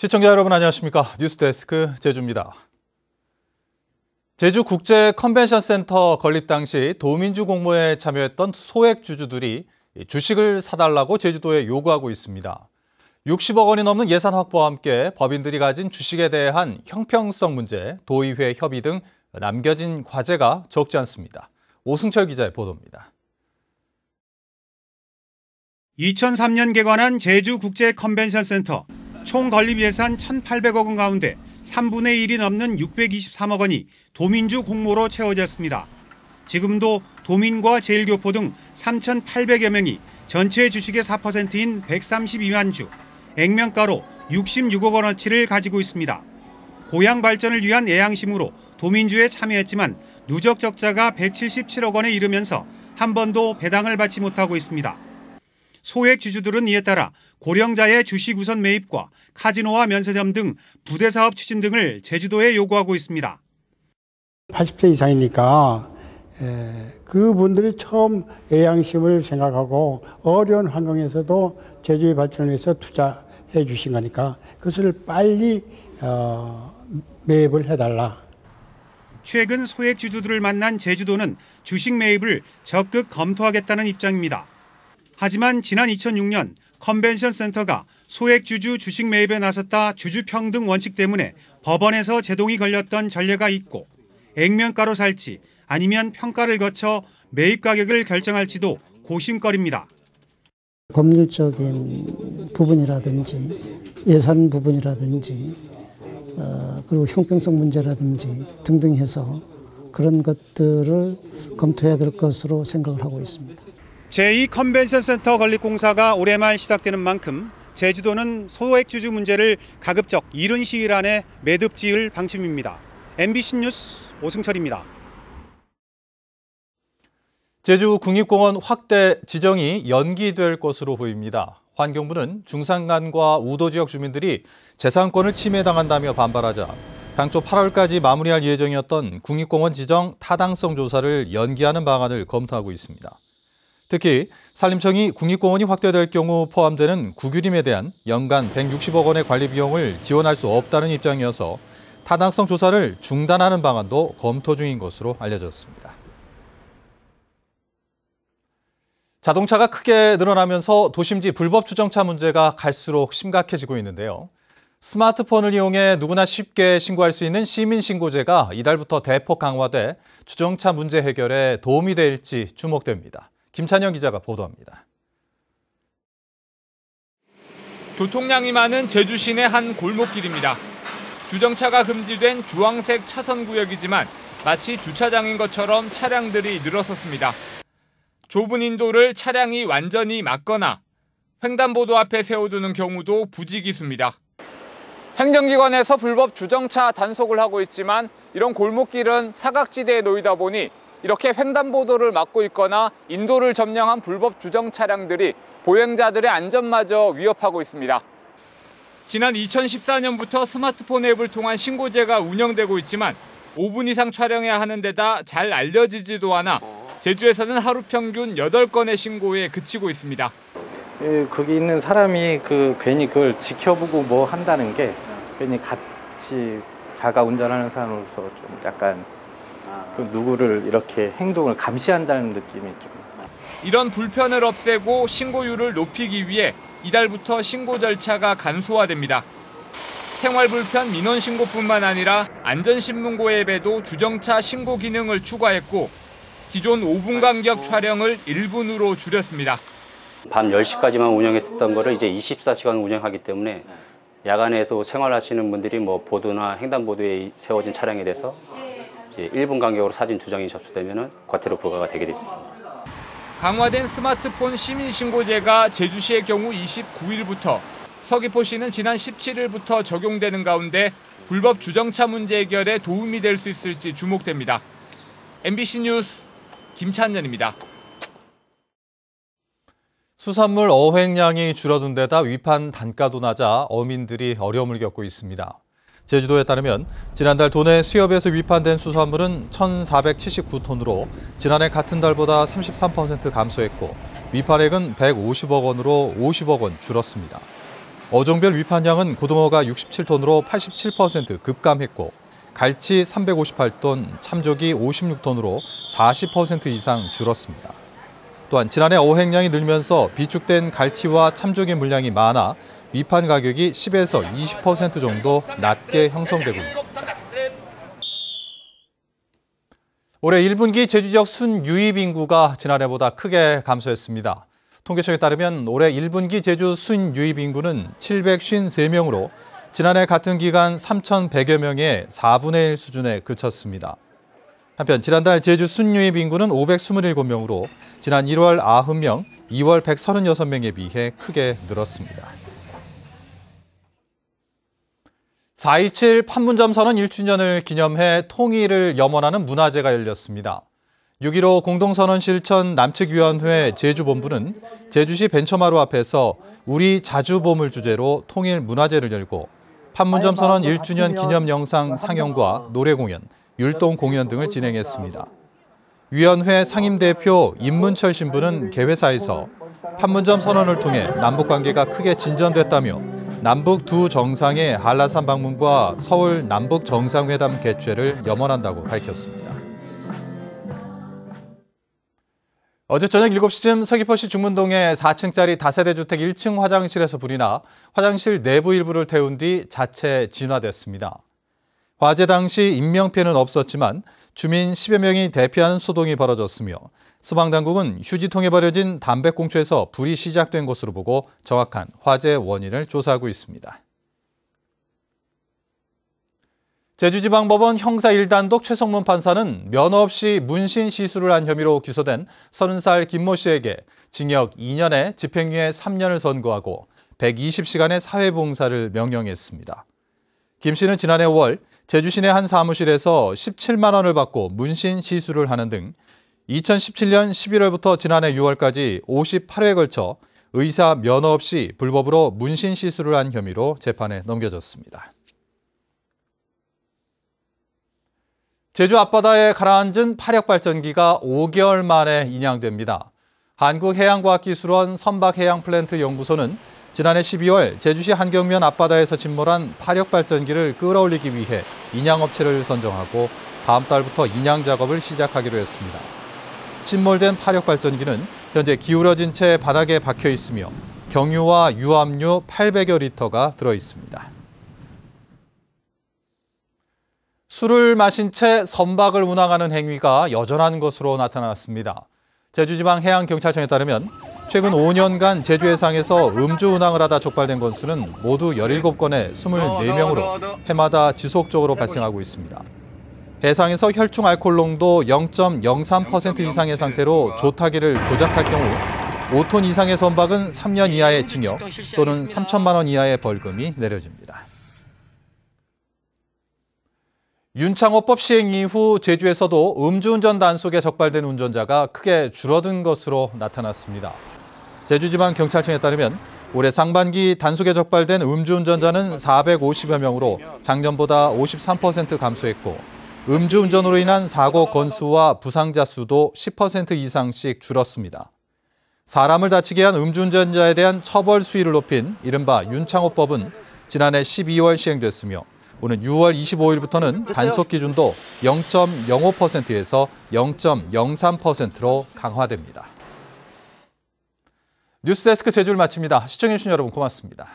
시청자 여러분 안녕하십니까? 뉴스데스크 제주입니다. 제주국제 컨벤션 센터 건립 당시 도민주 공모에 참여했던 소액 주주들이 주식을 사달라고 제주도에 요구하고 있습니다. 60억 원이 넘는 예산 확보와 함께 법인들이 가진 주식에 대한 형평성 문제, 도의회 협의 등 남겨진 과제가 적지 않습니다. 오승철 기자의 보도입니다. 2003년 개관한 제주국제 컨벤션 센터. 총 건립 예산 1,800억 원 가운데 3분의 1이 넘는 623억 원이 도민주 공모로 채워졌습니다. 지금도 도민과 제일교포 등 3,800여 명이 전체 주식의 4%인 132만 주, 액면가로 66억 원어치를 가지고 있습니다. 고향 발전을 위한 애양심으로 도민주에 참여했지만 누적 적자가 177억 원에 이르면서 한 번도 배당을 받지 못하고 있습니다. 소액 주주들은 이에 따라 고령자의 주식 우선 매입과 카지노와 면세점 등 부대 사업 추진 등을 제주도에 요구하고 있습니다. 80세 이상이니까 그분들이 처음 애양심을 생각하고 어려운 환경에서도 제주의 발전을 위해서 투자해 주신 거니까 그것을 빨리 매입을 해달라. 최근 소액 주주들을 만난 제주도는 주식 매입을 적극 검토하겠다는 입장입니다. 하지만 지난 2006년 컨벤션 센터가 소액 주주 주식 매입에 나섰다 주주평등 원칙 때문에 법원에서 제동이 걸렸던 전례가 있고 액면가로 살지 아니면 평가를 거쳐 매입 가격을 결정할지도 고심거리입니다. 법률적인 부분이라든지 예산 부분이라든지 그리고 형평성 문제라든지 등등 해서 그런 것들을 검토해야 될 것으로 생각을 하고 있습니다. 제2 컨벤션 센터 건립 공사가 올해 말 시작되는 만큼 제주도는 소액 주주 문제를 가급적 이른 시일 안에 매듭 지을 방침입니다. MBC 뉴스 오승철입니다. 제주 국립공원 확대 지정이 연기될 것으로 보입니다. 환경부는 중산간과 우도 지역 주민들이 재산권을 침해당한다며 반발하자 당초 8월까지 마무리할 예정이었던 국립공원 지정 타당성 조사를 연기하는 방안을 검토하고 있습니다. 특히 산림청이 국립공원이 확대될 경우 포함되는 구규림에 대한 연간 160억 원의 관리 비용을 지원할 수 없다는 입장이어서 타당성 조사를 중단하는 방안도 검토 중인 것으로 알려졌습니다. 자동차가 크게 늘어나면서 도심지 불법 주정차 문제가 갈수록 심각해지고 있는데요. 스마트폰을 이용해 누구나 쉽게 신고할 수 있는 시민신고제가 이달부터 대폭 강화돼 주정차 문제 해결에 도움이 될지 주목됩니다. 김찬영 기자가 보도합니다. 교통량이 많은 제주 시내 한 골목길입니다. 주정차가 금지된 주황색 차선 구역이지만 마치 주차장인 것처럼 차량들이 늘어섰습니다. 좁은 인도를 차량이 완전히 막거나 횡단보도 앞에 세워두는 경우도 부지기수입니다. 행정기관에서 불법 주정차 단속을 하고 있지만 이런 골목길은 사각지대에 놓이다 보니 이렇게 횡단보도를 막고 있거나 인도를 점령한 불법 주정 차량들이 보행자들의 안전마저 위협하고 있습니다. 지난 2014년부터 스마트폰 앱을 통한 신고제가 운영되고 있지만 5분 이상 촬영해야 하는 데다 잘 알려지지도 않아 제주에서는 하루 평균 8건의 신고에 그치고 있습니다. 거기 있는 사람이 괜히 그걸 지켜보고 뭐 한다는 게 괜히 같이 자가 운전하는 사람으로서 좀 약간 누구를 이렇게 행동을 감시한다는 느낌이 좀. 이런 불편을 없애고 신고율을 높이기 위해 이달부터 신고 절차가 간소화됩니다. 생활불편 민원 신고뿐만 아니라 안전신문고 앱에도 주정차 신고 기능을 추가했고 기존 5분 간격 촬영을 1분으로 줄였습니다. 밤 10시까지만 운영했었던 거를 이제 24시간 운영하기 때문에 야간에도 생활하시는 분들이 뭐 보도나 횡단보도에 세워진 차량에 대해서 이제 1분 간격으로 사진 두 장이 접수되면 과태료 부과가 되게 돼 있습니다. 강화된 스마트폰 시민신고제가 제주시의 경우 29일부터, 서귀포시는 지난 17일부터 적용되는 가운데 불법 주정차 문제 해결에 도움이 될 수 있을지 주목됩니다. MBC 뉴스 김찬년입니다. 수산물 어획량이 줄어든 데다 위판 단가도 낮아 어민들이 어려움을 겪고 있습니다. 제주도에 따르면 지난달 도내 수협에서 위판된 수산물은 1,479톤으로 지난해 같은 달보다 33% 감소했고 위판액은 150억 원으로 50억 원 줄었습니다. 어종별 위판량은 고등어가 67톤으로 87% 급감했고 갈치 358톤, 참조기 56톤으로 40% 이상 줄었습니다. 또한 지난해 어획량이 늘면서 비축된 갈치와 참조기 물량이 많아 위판 가격이 10에서 20% 정도 낮게 형성되고 있습니다. 올해 1분기 제주 지역 순유입 인구가 지난해보다 크게 감소했습니다. 통계청에 따르면 올해 1분기 제주 순유입 인구는 753명으로 지난해 같은 기간 3,100여 명의 4분의 1 수준에 그쳤습니다. 한편 지난달 제주 순유입 인구는 527명으로 지난 1월 90명, 2월 136명에 비해 크게 늘었습니다. 4.27 판문점 선언 1주년을 기념해 통일을 염원하는 문화제가 열렸습니다. 6.15 공동선언 실천 남측위원회 제주본부는 제주시 벤처마루 앞에서 우리 자주봄을 주제로 통일 문화제를 열고 판문점 선언 1주년 기념 영상 상영과 노래 공연, 율동 공연 등을 진행했습니다. 위원회 상임대표 임문철 신부는 개회사에서 판문점 선언을 통해 남북관계가 크게 진전됐다며 남북 두 정상의 한라산 방문과 서울 남북 정상회담 개최를 염원한다고 밝혔습니다. 어제 저녁 7시쯤 서귀포시 중문동의 4층짜리 다세대 주택 1층 화장실에서 불이 나 화장실 내부 일부를 태운 뒤 자체 진화됐습니다. 화재 당시 인명피해는 없었지만 주민 10여 명이 대피하는 소동이 벌어졌으며 소방당국은 휴지통에 버려진 담배꽁초에서 불이 시작된 것으로 보고 정확한 화재 원인을 조사하고 있습니다. 제주지방법원 형사 1단독 최성문 판사는 면허 없이 문신 시술을 한 혐의로 기소된 30살 김모 씨에게 징역 2년에 집행유예 3년을 선고하고 120시간의 사회봉사를 명령했습니다. 김 씨는 지난해 5월 제주 시내 한 사무실에서 17만 원을 받고 문신 시술을 하는 등 2017년 11월부터 지난해 6월까지 58회에 걸쳐 의사 면허 없이 불법으로 문신 시술을 한 혐의로 재판에 넘겨졌습니다. 제주 앞바다에 가라앉은 파력발전기가 5개월 만에 인양됩니다. 한국해양과학기술원 선박해양플랜트 연구소는 지난해 12월 제주시 한경면 앞바다에서 침몰한 파력발전기를 끌어올리기 위해 인양업체를 선정하고 다음 달부터 인양 작업을 시작하기로 했습니다. 침몰된 파력발전기는 현재 기울어진 채 바닥에 박혀 있으며 경유와 유압류 800여 리터가 들어 있습니다. 술을 마신 채 선박을 운항하는 행위가 여전한 것으로 나타났습니다. 제주지방해양경찰청에 따르면 최근 5년간 제주 해상에서 음주 운항을 하다 적발된 건수는 모두 17건에 24명으로 해마다 지속적으로 발생하고 있습니다. 해상에서 혈중 알코올 농도 0.03% 이상의 상태로 조타기를 조작할 경우 5톤 이상의 선박은 3년 이하의 징역 또는 3천만 원 이하의 벌금이 내려집니다. 윤창호법 시행 이후 제주에서도 음주운전 단속에 적발된 운전자가 크게 줄어든 것으로 나타났습니다. 제주지방경찰청에 따르면 올해 상반기 단속에 적발된 음주운전자는 450여 명으로 작년보다 53% 감소했고 음주운전으로 인한 사고 건수와 부상자 수도 10% 이상씩 줄었습니다. 사람을 다치게 한 음주운전자에 대한 처벌 수위를 높인 이른바 윤창호법은 지난해 12월 시행됐으며 오는 6월 25일부터는 단속 기준도 0.05%에서 0.03%로 강화됩니다. 뉴스데스크 제주를 마칩니다. 시청해주신 여러분 고맙습니다.